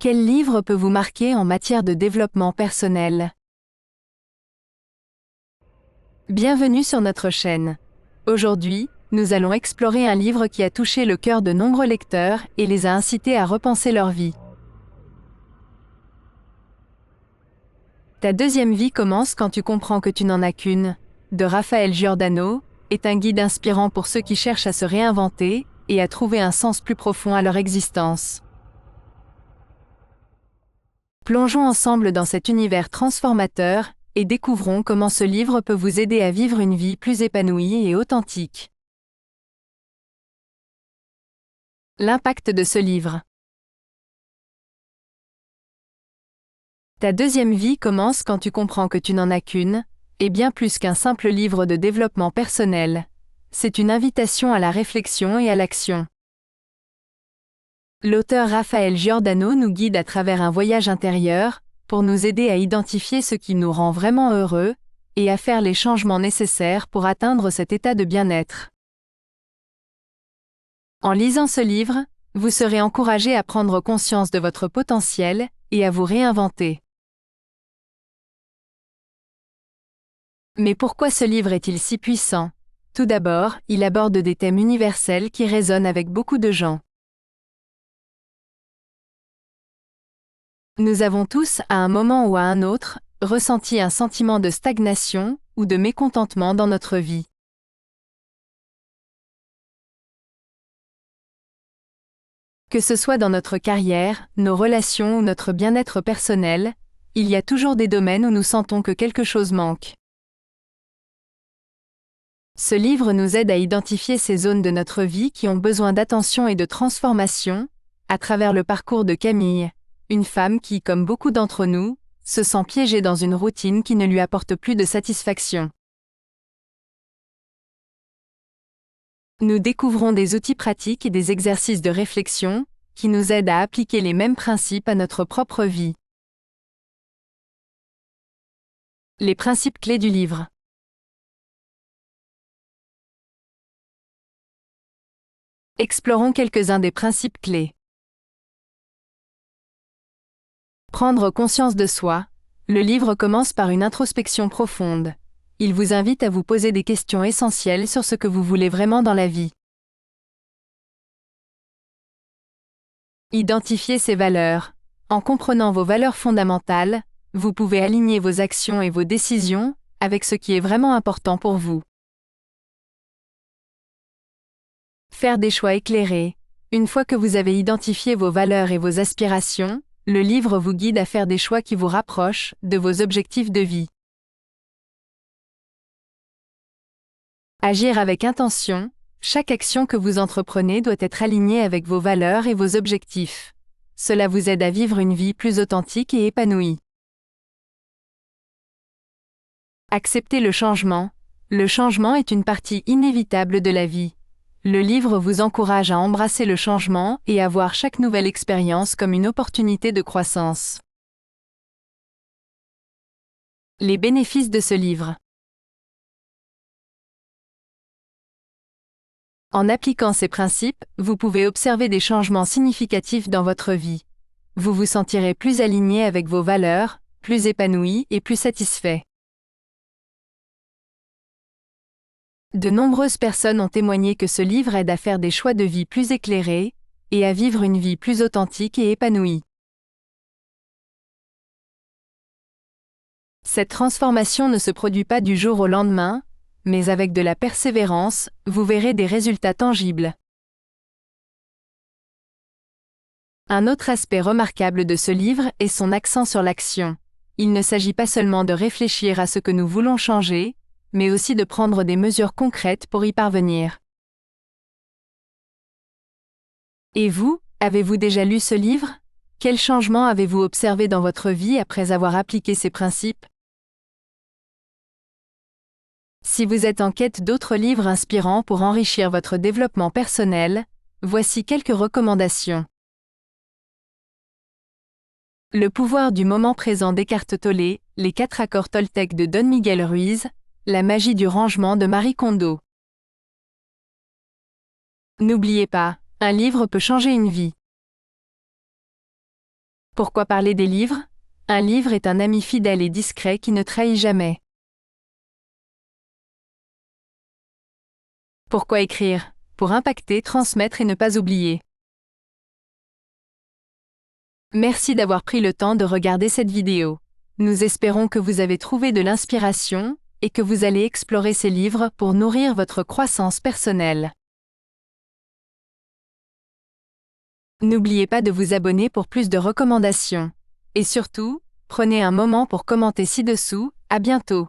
Quel livre peut vous marquer en matière de développement personnel? Bienvenue sur notre chaîne. Aujourd'hui, nous allons explorer un livre qui a touché le cœur de nombreux lecteurs et les a incités à repenser leur vie. Ta deuxième vie commence quand tu comprends que tu n'en as qu'une, de Raphaël Giordano, est un guide inspirant pour ceux qui cherchent à se réinventer et à trouver un sens plus profond à leur existence. Plongeons ensemble dans cet univers transformateur et découvrons comment ce livre peut vous aider à vivre une vie plus épanouie et authentique. L'impact de ce livre. Ta deuxième vie commence quand tu comprends que tu n'en as qu'une, et bien plus qu'un simple livre de développement personnel. C'est une invitation à la réflexion et à l'action. L'auteur Raphaël Giordano nous guide à travers un voyage intérieur, pour nous aider à identifier ce qui nous rend vraiment heureux, et à faire les changements nécessaires pour atteindre cet état de bien-être. En lisant ce livre, vous serez encouragé à prendre conscience de votre potentiel et à vous réinventer. Mais pourquoi ce livre est-il si puissant? Tout d'abord, il aborde des thèmes universels qui résonnent avec beaucoup de gens. Nous avons tous, à un moment ou à un autre, ressenti un sentiment de stagnation ou de mécontentement dans notre vie. Que ce soit dans notre carrière, nos relations ou notre bien-être personnel, il y a toujours des domaines où nous sentons que quelque chose manque. Ce livre nous aide à identifier ces zones de notre vie qui ont besoin d'attention et de transformation, à travers le parcours de Camille, une femme qui, comme beaucoup d'entre nous, se sent piégée dans une routine qui ne lui apporte plus de satisfaction. Nous découvrons des outils pratiques et des exercices de réflexion qui nous aident à appliquer les mêmes principes à notre propre vie. Les principes clés du livre. Explorons quelques-uns des principes clés. Prendre conscience de soi. Le livre commence par une introspection profonde. Il vous invite à vous poser des questions essentielles sur ce que vous voulez vraiment dans la vie. Identifiez ses valeurs. En comprenant vos valeurs fondamentales, vous pouvez aligner vos actions et vos décisions avec ce qui est vraiment important pour vous. Faire des choix éclairés. Une fois que vous avez identifié vos valeurs et vos aspirations, le livre vous guide à faire des choix qui vous rapprochent de vos objectifs de vie. Agir avec intention. Chaque action que vous entreprenez doit être alignée avec vos valeurs et vos objectifs. Cela vous aide à vivre une vie plus authentique et épanouie. Accepter le changement. Le changement est une partie inévitable de la vie. Le livre vous encourage à embrasser le changement et à voir chaque nouvelle expérience comme une opportunité de croissance. Les bénéfices de ce livre. En appliquant ces principes, vous pouvez observer des changements significatifs dans votre vie. Vous vous sentirez plus aligné avec vos valeurs, plus épanoui et plus satisfait. De nombreuses personnes ont témoigné que ce livre aide à faire des choix de vie plus éclairés et à vivre une vie plus authentique et épanouie. Cette transformation ne se produit pas du jour au lendemain, mais avec de la persévérance, vous verrez des résultats tangibles. Un autre aspect remarquable de ce livre est son accent sur l'action. Il ne s'agit pas seulement de réfléchir à ce que nous voulons changer, mais aussi de prendre des mesures concrètes pour y parvenir. Et vous, avez-vous déjà lu ce livre? Quels changements avez-vous observé dans votre vie après avoir appliqué ces principes? Si vous êtes en quête d'autres livres inspirants pour enrichir votre développement personnel, voici quelques recommandations. Le pouvoir du moment présent d'Eckhart Tolle, les 4 accords Toltec de Don Miguel Ruiz, la magie du rangement de Marie Kondo. N'oubliez pas, un livre peut changer une vie. Pourquoi parler des livres? Un livre est un ami fidèle et discret qui ne trahit jamais. Pourquoi écrire? Pour impacter, transmettre et ne pas oublier. Merci d'avoir pris le temps de regarder cette vidéo. Nous espérons que vous avez trouvé de l'inspiration et que vous allez explorer ces livres pour nourrir votre croissance personnelle. N'oubliez pas de vous abonner pour plus de recommandations. Et surtout, prenez un moment pour commenter ci-dessous. À bientôt.